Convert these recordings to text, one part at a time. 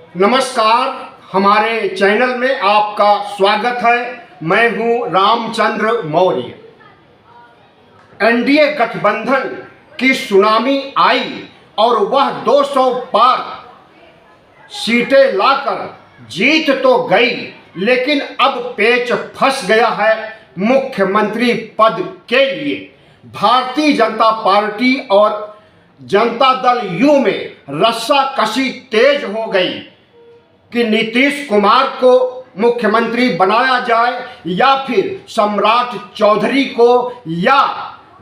नमस्कार, हमारे चैनल में आपका स्वागत है। मैं हूं रामचंद्र मौर्य। एनडीए गठबंधन की सुनामी आई और वह 200 पार सीटें लाकर जीत तो गई, लेकिन अब पेच फंस गया है मुख्यमंत्री पद के लिए। भारतीय जनता पार्टी और जनता दल यू में रस्साकशी तेज हो गई कि नीतीश कुमार को मुख्यमंत्री बनाया जाए या फिर सम्राट चौधरी को या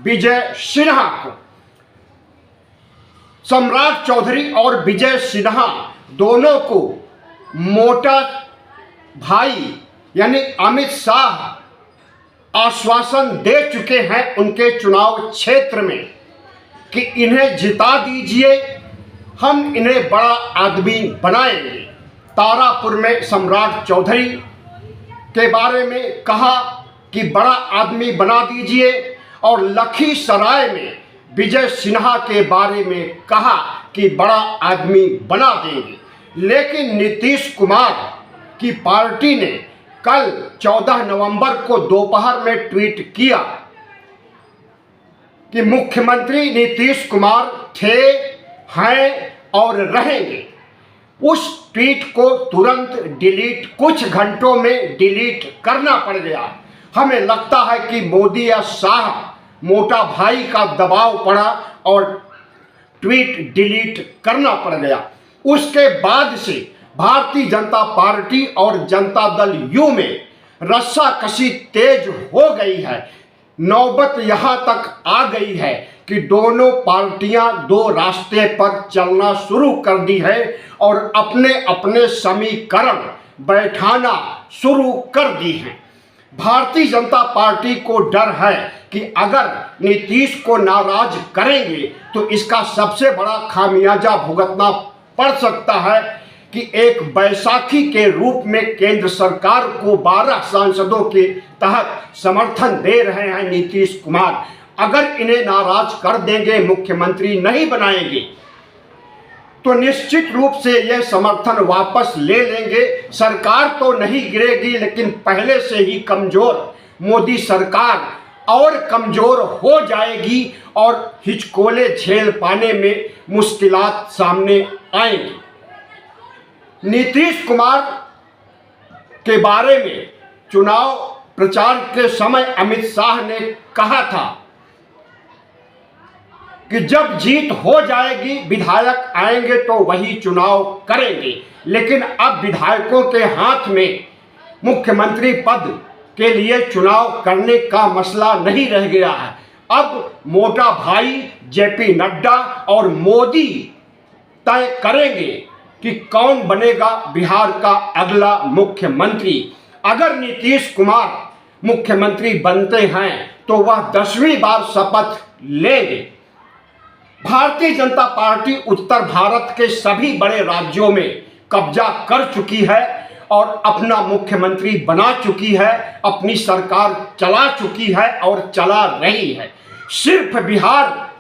विजय सिन्हा को। सम्राट चौधरी और विजय सिन्हा दोनों को मोटा भाई यानी अमित शाह आश्वासन दे चुके हैं उनके चुनाव क्षेत्र में कि इन्हें जिता दीजिए, हम इन्हें बड़ा आदमी बनाएंगे। तारापुर में सम्राट चौधरी के बारे में कहा कि बड़ा आदमी बना दीजिए और लखीसराय में विजय सिन्हा के बारे में कहा कि बड़ा आदमी बना देंगे। लेकिन नीतीश कुमार की पार्टी ने कल 14 नवंबर को दोपहर में ट्वीट किया कि मुख्यमंत्री नीतीश कुमार थे, हैं और रहेंगे। उस ट्वीट को तुरंत कुछ घंटों में डिलीट करना पड़ गया। हमें लगता है कि मोदी या शाह मोटा भाई का दबाव पड़ा और ट्वीट डिलीट करना पड़ गया। उसके बाद से भारतीय जनता पार्टी और जनता दल यू में रस्साकशी तेज हो गई है। नौबत यहाँ तक आ गई है कि दोनों पार्टियां दो रास्ते पर चलना शुरू कर दी है और अपने अपने समीकरण बैठाना शुरू कर दी हैं। भारतीय जनता पार्टी को डर है कि अगर नीतीश को नाराज करेंगे तो इसका सबसे बड़ा खामियाजा भुगतना पड़ सकता है कि एक बैसाखी के रूप में केंद्र सरकार को 12 सांसदों के तहत समर्थन दे रहे हैं नीतीश कुमार। अगर इन्हें नाराज कर देंगे, मुख्यमंत्री नहीं बनाएंगे, तो निश्चित रूप से यह समर्थन वापस ले लेंगे। सरकार तो नहीं गिरेगी, लेकिन पहले से ही कमजोर मोदी सरकार और कमजोर हो जाएगी और हिचकोले झेल पाने में मुश्किलात सामने आएंगी। नीतीश कुमार के बारे में चुनाव प्रचार के समय अमित शाह ने कहा था कि जब जीत हो जाएगी विधायक आएंगे तो वही चुनाव करेंगे। लेकिन अब विधायकों के हाथ में मुख्यमंत्री पद के लिए चुनाव करने का मसला नहीं रह गया है। अब मोटा भाई जेपी नड्डा और मोदी तय करेंगे कि कौन बनेगा बिहार का अगला मुख्यमंत्री। अगर नीतीश कुमार मुख्यमंत्री बनते हैं तो वह 10वीं बार शपथ लेंगे। भारतीय जनता पार्टी उत्तर भारत के सभी बड़े राज्यों में कब्जा कर चुकी है और अपना मुख्यमंत्री बना चुकी है, अपनी सरकार चला चुकी है और चला रही है। सिर्फ बिहार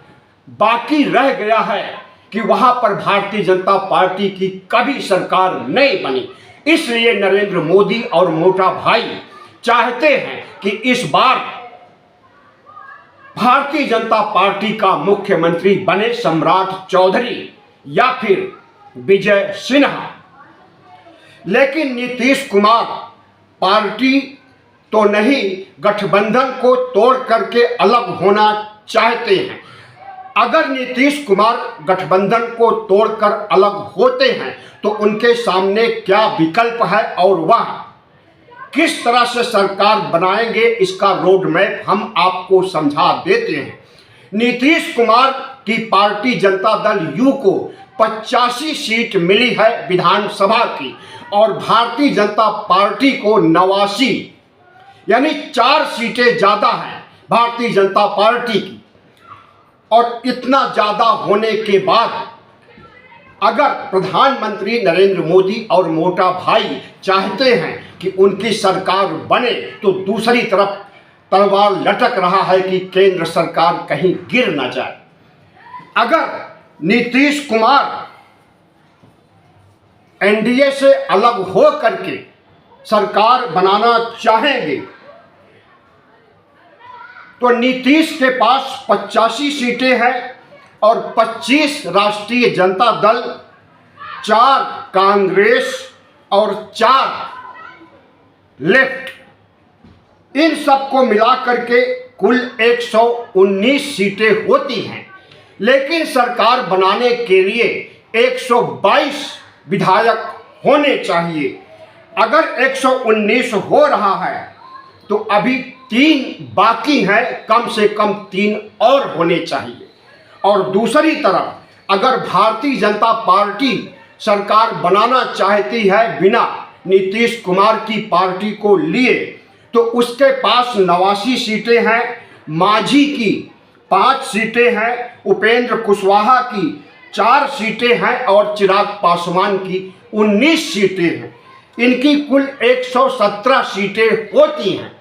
बाकी रह गया है कि वहां पर भारतीय जनता पार्टी की कभी सरकार नहीं बनी। इसलिए नरेंद्र मोदी और मोटा भाई चाहते हैं कि इस बार भारतीय जनता पार्टी का मुख्यमंत्री बने सम्राट चौधरी या फिर विजय सिन्हा। लेकिन नीतीश कुमार पार्टी तो नहीं, गठबंधन को तोड़ करके अलग होना चाहते हैं। अगर नीतीश कुमार गठबंधन को तोड़कर अलग होते हैं तो उनके सामने क्या विकल्प है और वह किस तरह से सरकार बनाएंगे, इसका रोड मैप हम आपको समझा देते हैं। नीतीश कुमार की पार्टी जनता दल यू को 85 सीट मिली है विधानसभा की और भारतीय जनता पार्टी को 89 यानी 4 सीटें ज़्यादा हैं भारतीय जनता पार्टी की। और इतना ज़्यादा होने के बाद अगर प्रधानमंत्री नरेंद्र मोदी और मोटा भाई चाहते हैं कि उनकी सरकार बने तो दूसरी तरफ तलवार लटक रहा है कि केंद्र सरकार कहीं गिर न जाए। अगर नीतीश कुमार एनडीए से अलग हो करके सरकार बनाना चाहेंगे तो नीतीश के पास 85 सीटें हैं और 25 राष्ट्रीय जनता दल, 4 कांग्रेस और 4 लेफ्ट, इन सब को मिला करके कुल 119 सीटें होती हैं। लेकिन सरकार बनाने के लिए 122 विधायक होने चाहिए। अगर 119 हो रहा है तो अभी 3 बाकी हैं, कम से कम 3 और होने चाहिए। और दूसरी तरफ अगर भारतीय जनता पार्टी सरकार बनाना चाहती है बिना नीतीश कुमार की पार्टी को लिए, तो उसके पास 89 सीटें हैं, मांझी की 5 सीटें हैं, उपेंद्र कुशवाहा की 4 सीटें हैं और चिराग पासवान की 19 सीटें हैं। इनकी कुल 117 सीटें होती हैं।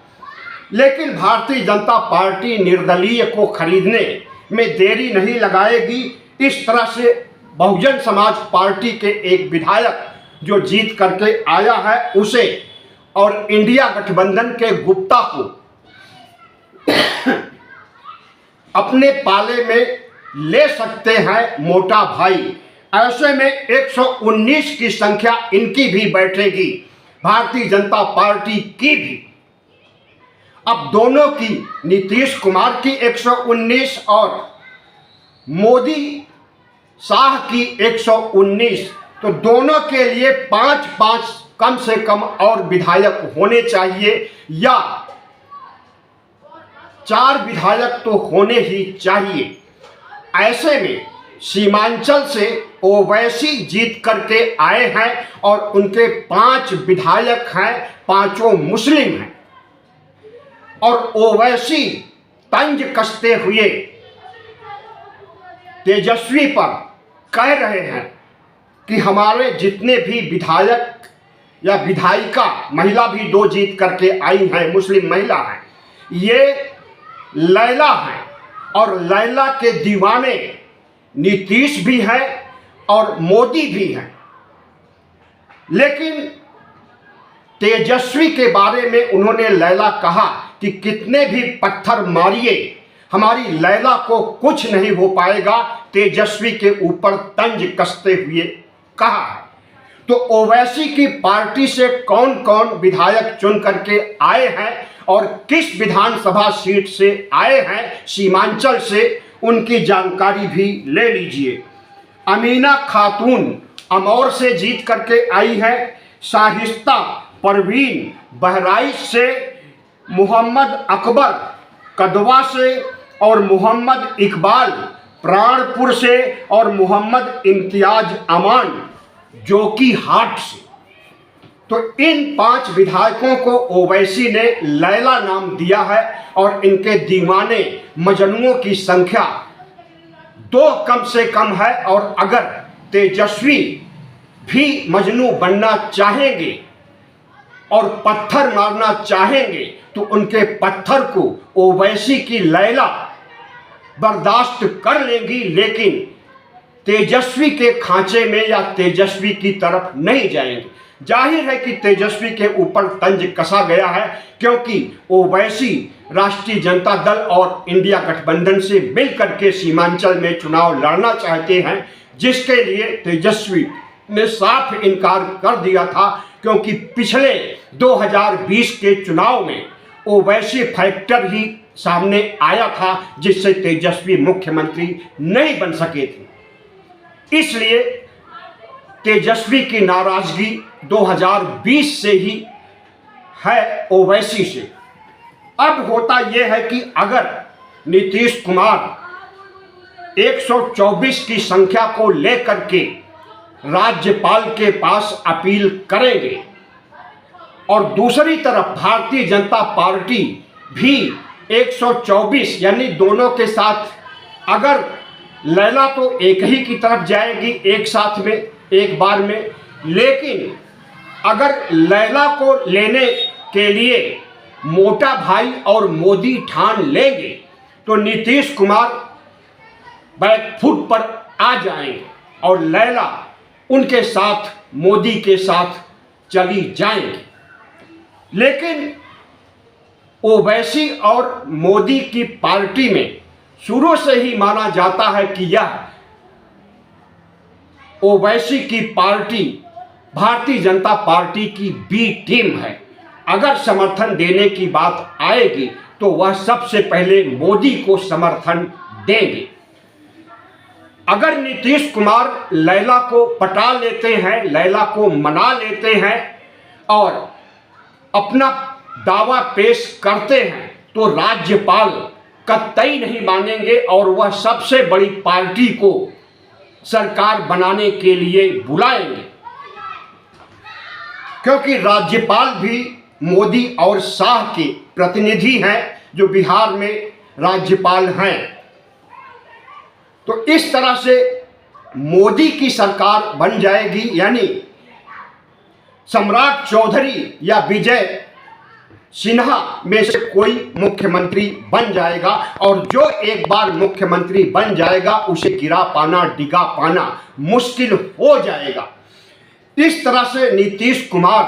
लेकिन भारतीय जनता पार्टी निर्दलीय को खरीदने में देरी नहीं लगाएगी। इस तरह से बहुजन समाज पार्टी के एक विधायक जो जीत करके आया है उसे और इंडिया गठबंधन के गुप्ता को अपने पाले में ले सकते हैं मोटा भाई। ऐसे में 119 की संख्या इनकी भी बैठेगी, भारतीय जनता पार्टी की भी। अब दोनों की, नीतीश कुमार की 119 और मोदी शाह की 119, तो दोनों के लिए 5-5 कम से कम और विधायक होने चाहिए या 4 विधायक तो होने ही चाहिए। ऐसे में सीमांचल से ओवैसी जीत करके आए हैं और उनके 5 विधायक हैं, 5 मुस्लिम हैं। और ओवैसी तंज कसते हुए तेजस्वी पर कह रहे हैं कि हमारे जितने भी विधायक या विधायिका, महिला भी 2 जीत करके आई हैं, मुस्लिम महिला हैं, ये लैला हैं और लैला के दीवाने नीतीश भी हैं और मोदी भी हैं। लेकिन तेजस्वी के बारे में उन्होंने लैला कहा कि कितने भी पत्थर मारिए हमारी लैला को कुछ नहीं हो पाएगा, तेजस्वी के ऊपर तंज कसते हुए कहा है। तो ओवैसी की पार्टी से कौन कौन विधायक चुन करके आए हैं और किस विधानसभा सीट से आए हैं सीमांचल से, उनकी जानकारी भी ले लीजिए। अमीना खातून अमौर से जीत करके आई है, शाहिस्ता परवीन बहराइच से, मोहम्मद अकबर कदवा से और मोहम्मद इकबाल प्राणपुर से और मोहम्मद इम्तियाज अमान जोकीहाट से। तो इन 5 विधायकों को ओवैसी ने लैला नाम दिया है और इनके दीवाने मजनुओं की संख्या 2 कम से कम है। और अगर तेजस्वी भी मजनू बनना चाहेंगे और पत्थर मारना चाहेंगे तो उनके पत्थर को ओवैसी की लैला बर्दाश्त कर लेंगी, लेकिन तेजस्वी के खांचे में या तेजस्वी की तरफ नहीं जाएंगे। जाहिर है कि तेजस्वी के ऊपर तंज कसा गया है, क्योंकि ओवैसी राष्ट्रीय जनता दल और इंडिया गठबंधन से मिलकर के सीमांचल में चुनाव लड़ना चाहते हैं, जिसके लिए तेजस्वी ने साफ इनकार कर दिया था। क्योंकि पिछले 2020 के चुनाव में ओवैसी फैक्टर ही सामने आया था जिससे तेजस्वी मुख्यमंत्री नहीं बन सके थे। इसलिए तेजस्वी की नाराजगी 2020 से ही है ओवैसी से। अब होता यह है कि अगर नीतीश कुमार 124 की संख्या को लेकर के राज्यपाल के पास अपील करेंगे और दूसरी तरफ भारतीय जनता पार्टी भी 124 यानी दोनों के साथ, अगर लैला तो एक ही की तरफ जाएगी एक साथ में एक बार में, लेकिन अगर लैला को लेने के लिए मोटा भाई और मोदी ठान लेंगे तो नीतीश कुमार बैकफुट पर आ जाएंगे और लैला उनके साथ, मोदी के साथ चली जाएंगी। लेकिन ओवैसी और मोदी की पार्टी में शुरू से ही माना जाता है कि यह ओवैसी की पार्टी भारतीय जनता पार्टी की बी टीम है। अगर समर्थन देने की बात आएगी तो वह सबसे पहले मोदी को समर्थन देंगे। अगर नीतीश कुमार लैला को पटा लेते हैं, लैला को मना लेते हैं और अपना दावा पेश करते हैं तो राज्यपाल कतई नहीं मानेंगे और वह सबसे बड़ी पार्टी को सरकार बनाने के लिए बुलाएंगे, क्योंकि राज्यपाल भी मोदी और शाह के प्रतिनिधि हैं जो बिहार में राज्यपाल हैं। तो इस तरह से मोदी की सरकार बन जाएगी, यानी सम्राट चौधरी या विजय सिन्हा में से कोई मुख्यमंत्री बन जाएगा और जो एक बार मुख्यमंत्री बन जाएगा उसे गिरा पाना, डिगा पाना मुश्किल हो जाएगा। इस तरह से नीतीश कुमार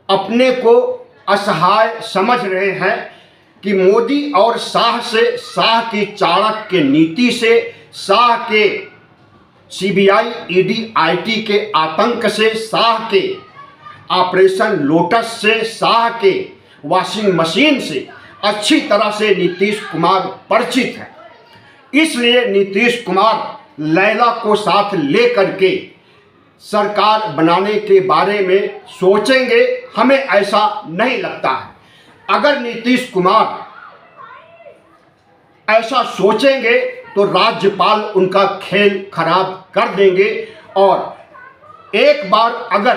अपने को असहाय समझ रहे हैं कि मोदी और शाह से, शाह की चाणक्य नीति से, शाह के सीबीआई, ईडी, आईटी के आतंक से, शाह के ऑपरेशन लोटस से, शाह के वॉशिंग मशीन से अच्छी तरह से नीतीश कुमार परिचित है। इसलिए नीतीश कुमार लैला को साथ लेकर के सरकार बनाने के बारे में सोचेंगे, हमें ऐसा नहीं लगता है। अगर नीतीश कुमार ऐसा सोचेंगे तो राज्यपाल उनका खेल खराब कर देंगे और एक बार अगर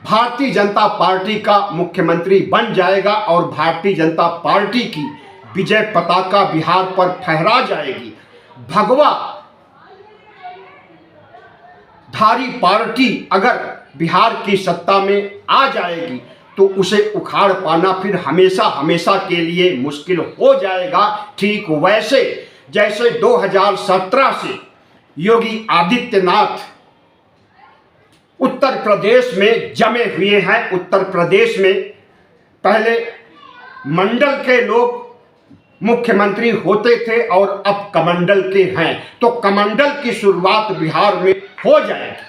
भारतीय जनता पार्टी का मुख्यमंत्री बन जाएगा और भारतीय जनता पार्टी की विजय पताका बिहार पर फहरा जाएगी, भगवा धारी पार्टी अगर बिहार की सत्ता में आ जाएगी तो उसे उखाड़ पाना फिर हमेशा हमेशा के लिए मुश्किल हो जाएगा। ठीक वैसे जैसे 2017 से योगी आदित्यनाथ उत्तर प्रदेश में जमे हुए हैं। उत्तर प्रदेश में पहले मंडल के लोग मुख्यमंत्री होते थे और अब कमंडल के हैं, तो कमंडल की शुरुआत बिहार में हो जाएगी।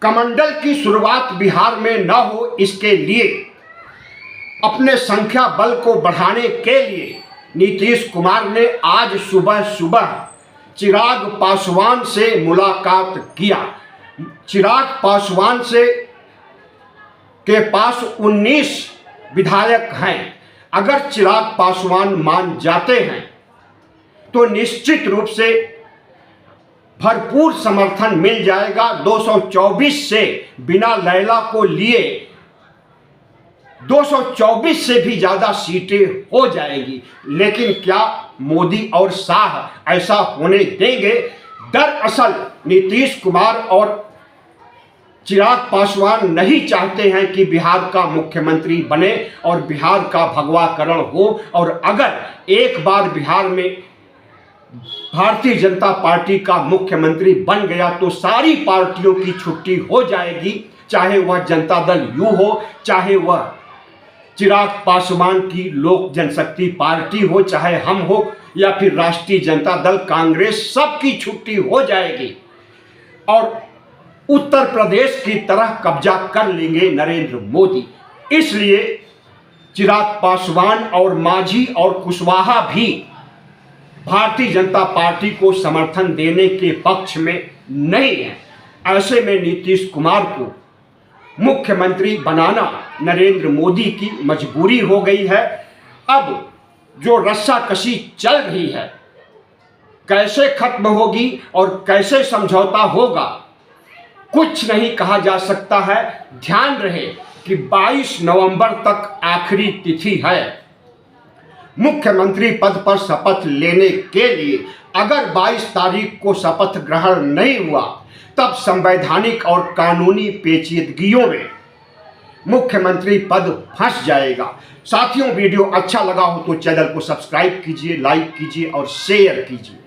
कमंडल की शुरुआत बिहार में न हो, इसके लिए अपने संख्या बल को बढ़ाने के लिए नीतीश कुमार ने आज सुबह सुबह चिराग पासवान से मुलाकात किया। चिराग पासवान से के पास 19 विधायक हैं। अगर चिराग पासवान मान जाते हैं तो निश्चित रूप से भरपूर समर्थन मिल जाएगा। 224 से बिना लैला को लिए 224 से भी ज़्यादा सीटें हो जाएगी। लेकिन क्या मोदी और शाह ऐसा होने देंगे? दरअसल नीतीश कुमार और चिराग पासवान नहीं चाहते हैं कि बिहार का मुख्यमंत्री बने और बिहार का भगवाकरण हो। और अगर एक बार बिहार में भारतीय जनता पार्टी का मुख्यमंत्री बन गया तो सारी पार्टियों की छुट्टी हो जाएगी, चाहे वह जनता दल यू हो, चाहे वह चिराग पासवान की लोक जनशक्ति पार्टी हो, चाहे हम हो या फिर राष्ट्रीय जनता दल कांग्रेस, सबकी छुट्टी हो जाएगी और उत्तर प्रदेश की तरह कब्जा कर लेंगे नरेंद्र मोदी। इसलिए चिराग पासवान और मांझी और कुशवाहा भी भारतीय जनता पार्टी को समर्थन देने के पक्ष में नहीं है। ऐसे में नीतीश कुमार को मुख्यमंत्री बनाना नरेंद्र मोदी की मजबूरी हो गई है। अब जो रस्साकशी चल रही है कैसे खत्म होगी और कैसे समझौता होगा कुछ नहीं कहा जा सकता है। ध्यान रहे कि 22 नवंबर तक आखिरी तिथि है मुख्यमंत्री पद पर शपथ लेने के लिए। अगर 22 तारीख को शपथ ग्रहण नहीं हुआ तब संवैधानिक और कानूनी पेचीदगियों में मुख्यमंत्री पद फंस जाएगा। साथियों, वीडियो अच्छा लगा हो तो चैनल को सब्सक्राइब कीजिए, लाइक कीजिए और शेयर कीजिए।